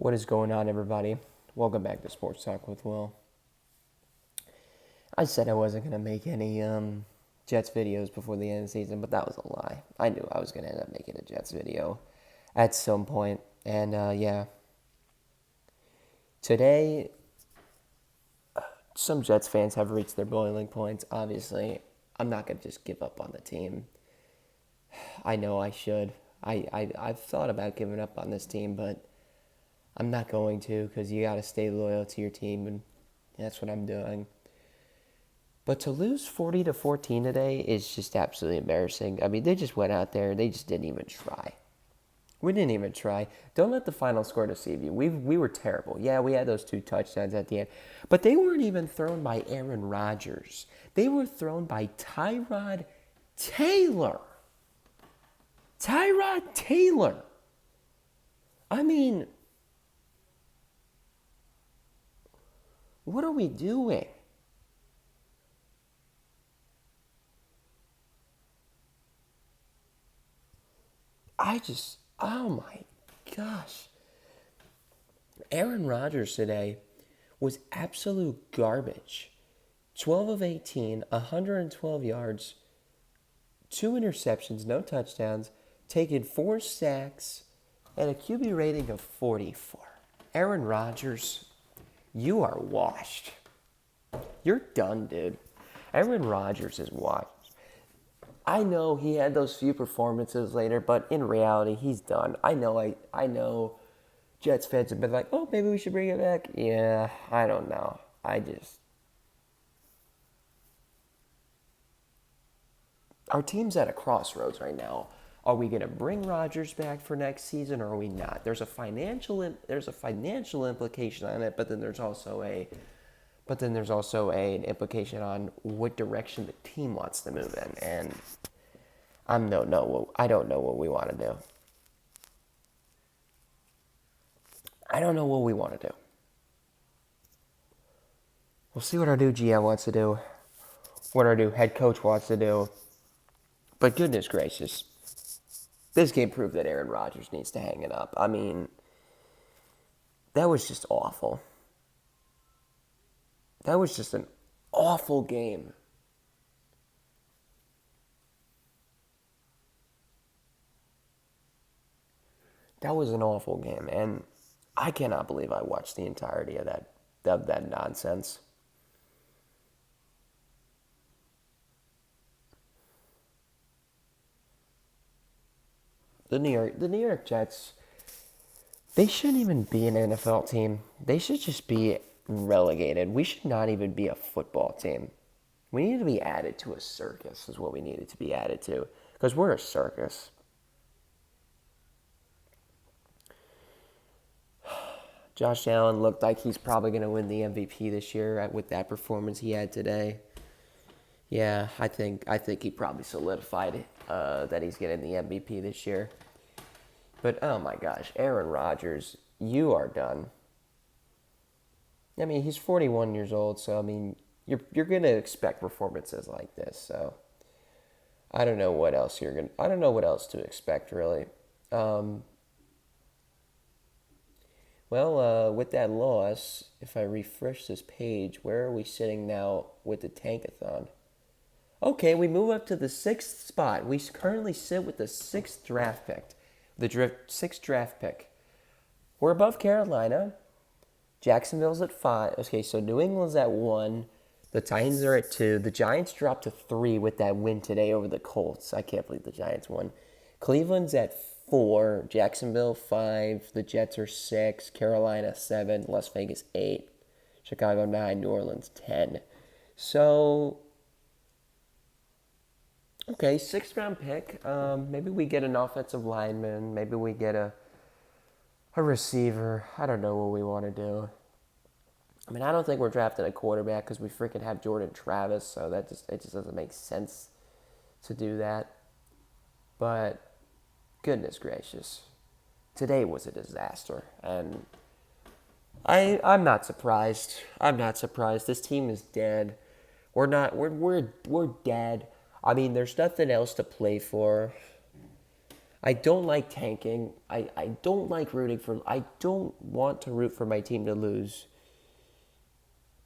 What is going on, everybody? Welcome back to Sports Talk with Will. I said I wasn't going to make any Jets videos before the end of the season, but that was a lie. I knew I was going to end up making a Jets video at some point. And today, some Jets fans have reached their boiling points. Obviously, I'm not going to just give up on the team. I know I should. I've thought about giving up on this team, but I'm not going to, because you got to stay loyal to your team, and that's what I'm doing. But to lose 40-14 today is just absolutely embarrassing. I mean, they just went out there. They just didn't even try. We didn't even try. Don't let the final score deceive you. We were terrible. Yeah, we had those 2 touchdowns at the end. But they weren't even thrown by Aaron Rodgers. They were thrown by Tyrod Taylor. Tyrod Taylor. I mean, what are we doing? Oh my gosh. Aaron Rodgers today was absolute garbage. 12 of 18, 112 yards, 2 interceptions, no touchdowns, taking 4 sacks, and a QB rating of 44. Aaron Rodgers, you are washed. You're done, dude. Aaron Rodgers is washed. I know he had those few performances later, but in reality, he's done. I know Jets fans have been like, oh, maybe we should bring it back. Yeah, I don't know. Our team's at a crossroads right now. Are we going to bring Rodgers back for next season, or are we not? There's a financial implication on it, but then there's also an implication on what direction the team wants to move in, and I don't know what we want to do. I don't know what we want to do. We'll see what our new GM wants to do, what our new head coach wants to do. But goodness gracious, this game proved that Aaron Rodgers needs to hang it up. I mean, that was just awful. That was just an awful game. That was an awful game, and I cannot believe I watched the entirety of that nonsense. The New York Jets, they shouldn't even be an NFL team. They should just be relegated. We should not even be a football team. We need to be added to a circus is what we needed to be added to, because we're a circus. Josh Allen looked like he's probably going to win the MVP this year with that performance he had today. Yeah, I think he probably solidified that he's getting the MVP this year. But oh my gosh, Aaron Rodgers, you are done. I mean, he's 41 years old, so I mean, you're gonna expect performances like this. So I don't know what else to expect really. With that loss, if I refresh this page, where are we sitting now with the Tankathon? Okay, we move up to the 6th spot. We currently sit with the 6th draft pick. Sixth draft pick. We're above Carolina. Jacksonville's at 5. Okay, so New England's at 1. The Titans are at 2. The Giants dropped to 3 with that win today over the Colts. I can't believe the Giants won. Cleveland's at 4. Jacksonville 5. The Jets are 6. Carolina 7. Las Vegas 8. Chicago 9. New Orleans 10. So, okay, 6th round pick. Maybe we get an offensive lineman. Maybe we get a receiver. I don't know what we want to do. I mean, I don't think we're drafting a quarterback because we freaking have Jordan Travis, so it just doesn't make sense to do that. But goodness gracious, today was a disaster, and I'm not surprised. I'm not surprised. This team is dead. We're dead. I mean, there's nothing else to play for. I don't like tanking. I don't like rooting for. I don't want to root for my team to lose.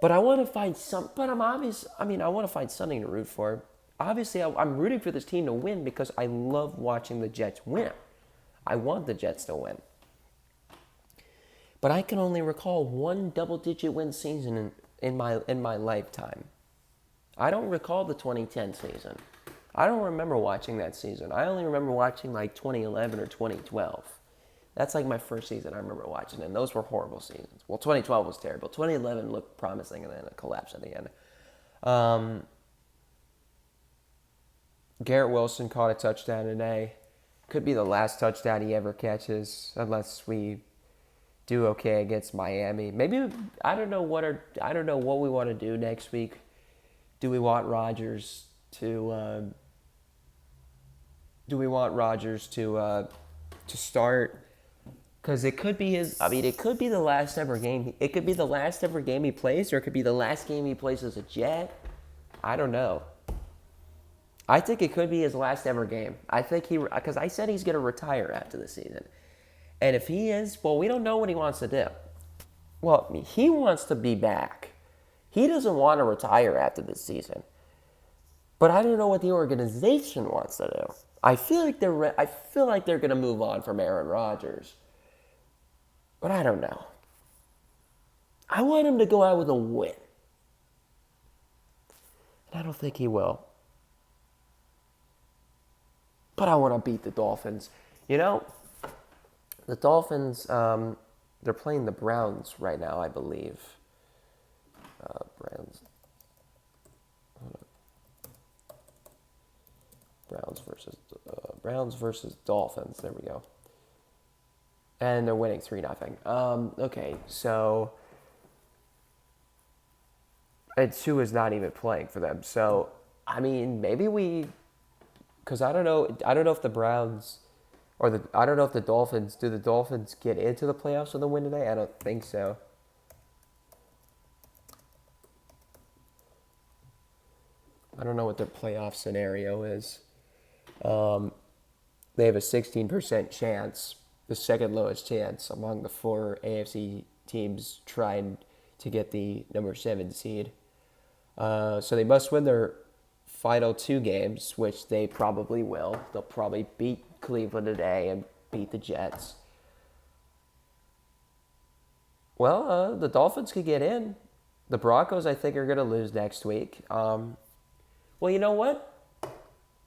But I want to find some. But I'm obvious. I mean, I want to find something to root for. Obviously, I'm rooting for this team to win because I love watching the Jets win. I want the Jets to win. But I can only recall one double-digit win season in my lifetime. I don't recall the 2010 season. I don't remember watching that season. I only remember watching like 2011 or 2012. That's like my first season I remember watching, and those were horrible seasons. Well, 2012 was terrible. 2011 looked promising, and then it collapsed at the end. Garrett Wilson caught a touchdown today. Could be the last touchdown he ever catches, unless we do okay against Miami. Maybe I don't know what we want to do next week. Do we want Rodgers to? Do we want Rodgers to start? Because it could be his. I mean, it could be the last ever game. It could be the last ever game he plays, or it could be the last game he plays as a Jet. I don't know. I think it could be his last ever game. I think because I said he's going to retire after the season. And if he is, well, we don't know what he wants to do. Well, he wants to be back. He doesn't want to retire after this season. But I don't know what the organization wants to do. I feel like they're going to move on from Aaron Rodgers. But I don't know. I want him to go out with a win. And I don't think he will. But I want to beat the Dolphins. You know, the Dolphins, they're playing the Browns right now, I believe. Browns versus Dolphins. There we go. And they're winning 3-0. Okay, so and Sue is not even playing for them. So I mean, maybe because I don't know if the Browns I don't know if the Dolphins, do the Dolphins get into the playoffs with a win today? I don't think so. I don't know what their playoff scenario is. They have a 16% chance, the second lowest chance among the 4 AFC teams trying to get the number 7 seed. So they must win their final 2 games, which they probably will. They'll probably beat Cleveland today and beat the Jets. Well, the Dolphins could get in. The Broncos, I think, are going to lose next week. Well, you know what?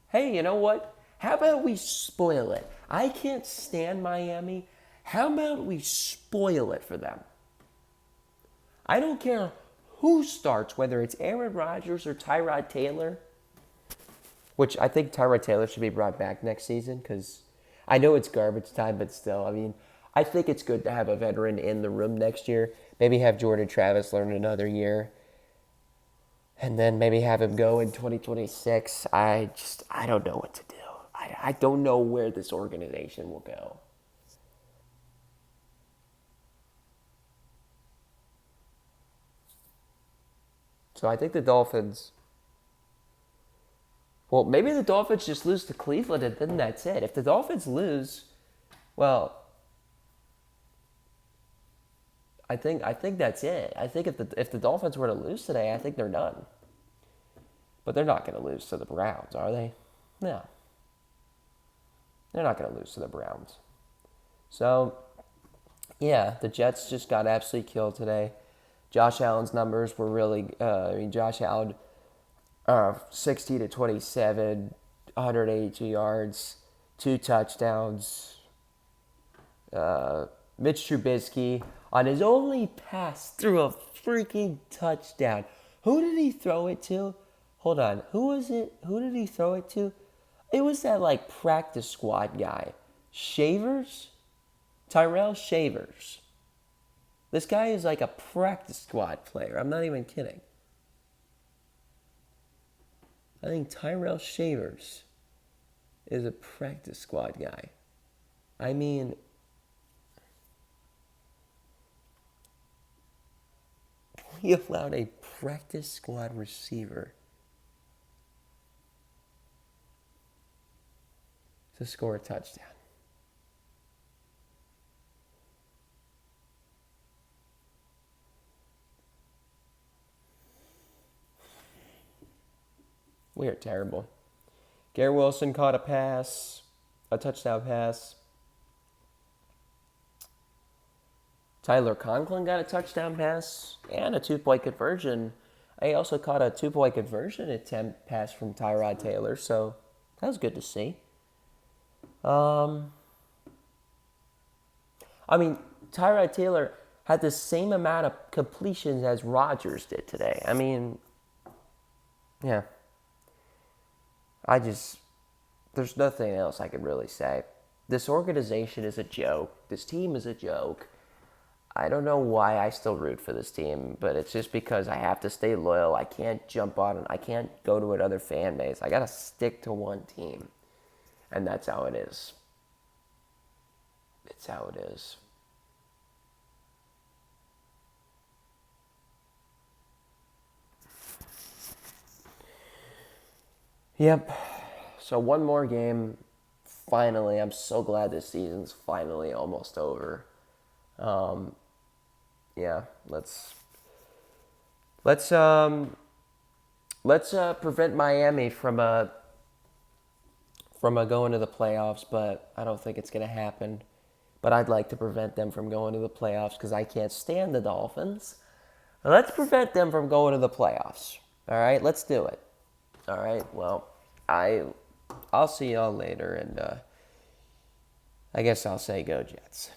Hey, you know what? How about we spoil it? I can't stand Miami. How about we spoil it for them? I don't care who starts, whether it's Aaron Rodgers or Tyrod Taylor, which I think Tyrod Taylor should be brought back next season because I know it's garbage time, but still, I mean, I think it's good to have a veteran in the room next year. Maybe have Jordan Travis learn another year. And then maybe have him go in 2026. I don't know what to do. I don't know where this organization will go. So I think the Dolphins... Well, maybe the Dolphins just lose to Cleveland and then that's it. If the Dolphins lose, well... I think that's it. I think if the Dolphins were to lose today, I think they're done. But they're not going to lose to the Browns, are they? No. They're not going to lose to the Browns. So, yeah, the Jets just got absolutely killed today. Josh Allen's numbers were really... Josh Allen, 60-27, 182 yards, 2 touchdowns. Mitch Trubisky, on his only pass, threw a freaking touchdown. Who did he throw it to? Hold on. Who was it? Who did he throw it to? It was that, practice squad guy. Shavers? Tyrell Shavers. This guy is like a practice squad player. I'm not even kidding. I think Tyrell Shavers is a practice squad guy. I mean... He allowed a practice squad receiver to score a touchdown. We are terrible. Garrett Wilson caught a touchdown pass. Tyler Conklin got a touchdown pass and a two-point conversion. I also caught a two-point conversion attempt pass from Tyrod Taylor, so that was good to see. Tyrod Taylor had the same amount of completions as Rodgers did today. Yeah. There's nothing else I could really say. This organization is a joke. This team is a joke. I don't know why I still root for this team, but it's just because I have to stay loyal. I can't jump on it. I can't go to another fan base. I got to stick to one team. And that's how it is. It's how it is. Yep. So one more game. Finally, I'm so glad this season's finally almost over. Yeah, let's prevent Miami from going to the playoffs, but I don't think it's gonna happen. But I'd like to prevent them from going to the playoffs because I can't stand the Dolphins. Let's prevent them from going to the playoffs. All right, let's do it. All right. Well, I'll see y'all later, and I guess I'll say go Jets.